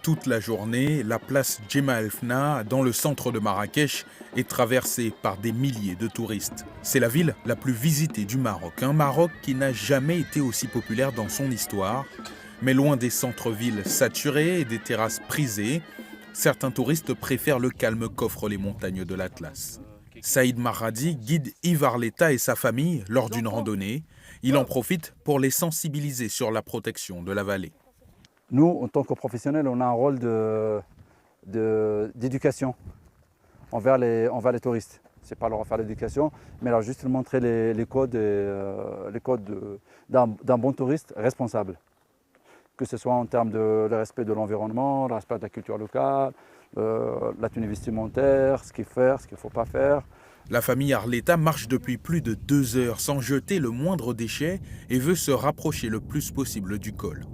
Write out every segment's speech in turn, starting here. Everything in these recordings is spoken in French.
Toute la journée, la place Djema El Fna, dans le centre de Marrakech, est traversée par des milliers de touristes. C'est la ville la plus visitée du Maroc, un Maroc qui n'a jamais été aussi populaire dans son histoire. Mais loin des centres-villes saturés et des terrasses prisées, certains touristes préfèrent le calme qu'offrent les montagnes de l'Atlas. Saïd Marradi guide Yves Arletta et sa famille lors d'une randonnée. Il en profite pour les sensibiliser sur la protection de la vallée. Nous, en tant que professionnels, on a un rôle d'éducation envers les touristes. Ce n'est pas leur faire l'éducation, mais leur juste montrer les codes d'un bon touriste responsable. Que ce soit en termes de le respect de l'environnement, le respect de la culture locale, la tenue vestimentaire, ce qu'il faut faire, ce qu'il ne faut pas faire. La famille Arletta marche depuis plus de 2 heures sans jeter le moindre déchet et veut se rapprocher le plus possible du col.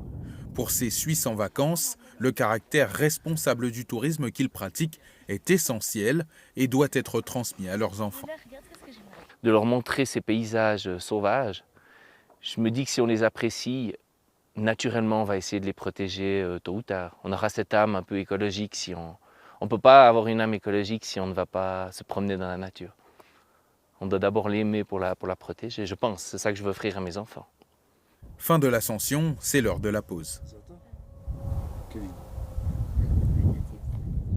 Pour ces Suisses en vacances, le caractère responsable du tourisme qu'ils pratiquent est essentiel et doit être transmis à leurs enfants. De leur montrer ces paysages sauvages, je me dis que si on les apprécie, naturellement on va essayer de les protéger tôt ou tard. On aura cette âme un peu écologique si on ne peut pas avoir une âme écologique si on ne va pas se promener dans la nature. On doit d'abord l'aimer pour la protéger, je pense. C'est ça que je veux offrir à mes enfants. Fin de l'ascension, c'est l'heure de la pause.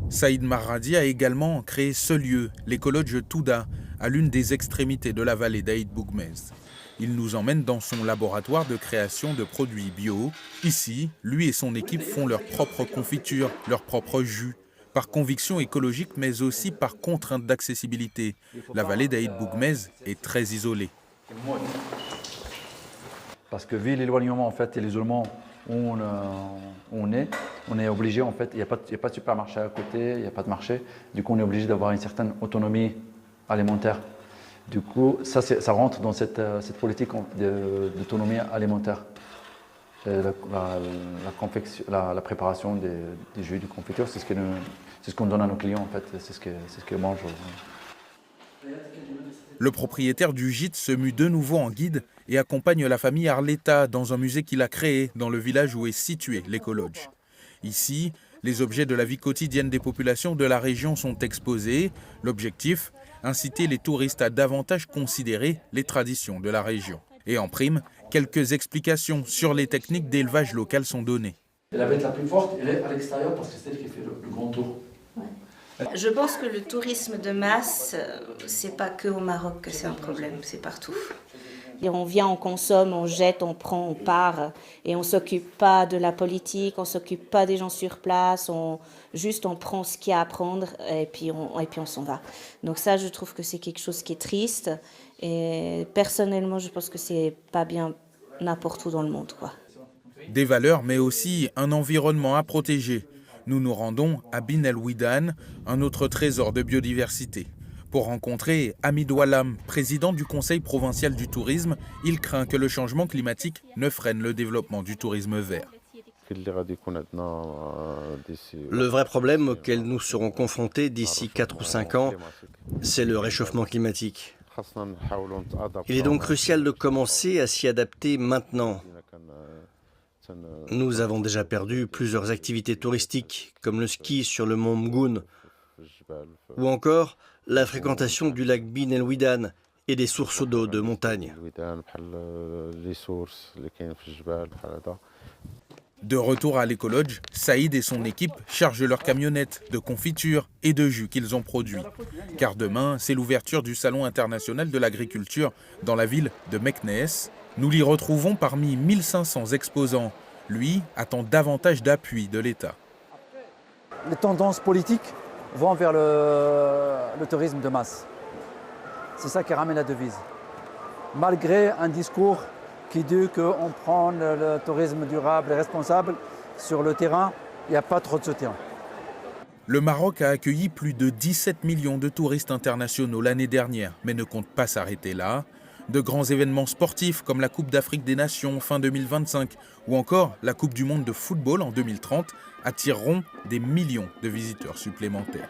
Saïd Marradi a également créé ce lieu, l'écologe Touda, à l'une des extrémités de la vallée d'Aïd Bougmez. Il nous emmène dans son laboratoire de création de produits bio. Ici, lui et son équipe font leur propre confiture, leur propre jus, par conviction écologique mais aussi par contrainte d'accessibilité. La vallée d'Aïd Bougmez est très isolée. Parce que vu l'éloignement en fait, et l'isolement où on est obligé, en fait, il n'y a pas de supermarché à côté, il n'y a pas de marché. Du coup, on est obligé d'avoir une certaine autonomie alimentaire. Du coup, ça rentre dans cette politique d'autonomie alimentaire. La préparation des jus, de confiture, c'est ce qu'on donne à nos clients, en fait, c'est ce qu'ils mangent. Le propriétaire du gîte se mue de nouveau en guide et accompagne la famille Arletta dans un musée qu'il a créé dans le village où est situé l'écolodge. Ici, les objets de la vie quotidienne des populations de la région sont exposés. L'objectif, inciter les touristes à davantage considérer les traditions de la région. Et en prime, quelques explications sur les techniques d'élevage local sont données. La bête la plus forte, elle est à l'extérieur parce que c'est elle qui fait le grand tour. Je pense que le tourisme de masse, c'est pas que au Maroc que c'est un problème, c'est partout. Et on vient, on consomme, on jette, on prend, on part, et on s'occupe pas de la politique, on s'occupe pas des gens sur place, on prend ce qu'il y a à prendre et puis on s'en va. Donc ça, je trouve que c'est quelque chose qui est triste, et personnellement, je pense que c'est pas bien n'importe où dans le monde, quoi. Des valeurs, mais aussi un environnement à protéger. Nous nous rendons à Bin El Ouidan, un autre trésor de biodiversité. Pour rencontrer Hamid Oualam, président du Conseil provincial du tourisme, il craint que le changement climatique ne freine le développement du tourisme vert. Le vrai problème auquel nous serons confrontés d'ici 4 ou 5 ans, c'est le réchauffement climatique. Il est donc crucial de commencer à s'y adapter maintenant. Nous avons déjà perdu plusieurs activités touristiques, comme le ski sur le mont Mgoun, ou encore la fréquentation du lac Bin El Ouidan et des sources d'eau de montagne. De retour à l'écolodge, Saïd et son équipe chargent leurs camionnettes de confitures et de jus qu'ils ont produits. Car demain, c'est l'ouverture du Salon international de l'agriculture dans la ville de Meknès. Nous l'y retrouvons parmi 1500 exposants. Lui attend davantage d'appui de l'État. Les tendances politiques vont vers le tourisme de masse. C'est ça qui ramène la devise. Malgré un discours qui dit qu'on prend le tourisme durable et responsable, sur le terrain, il n'y a pas trop de soutien. Le Maroc a accueilli plus de 17 millions de touristes internationaux l'année dernière, mais ne compte pas s'arrêter là. De grands événements sportifs comme la Coupe d'Afrique des Nations fin 2025 ou encore la Coupe du Monde de football en 2030 attireront des millions de visiteurs supplémentaires.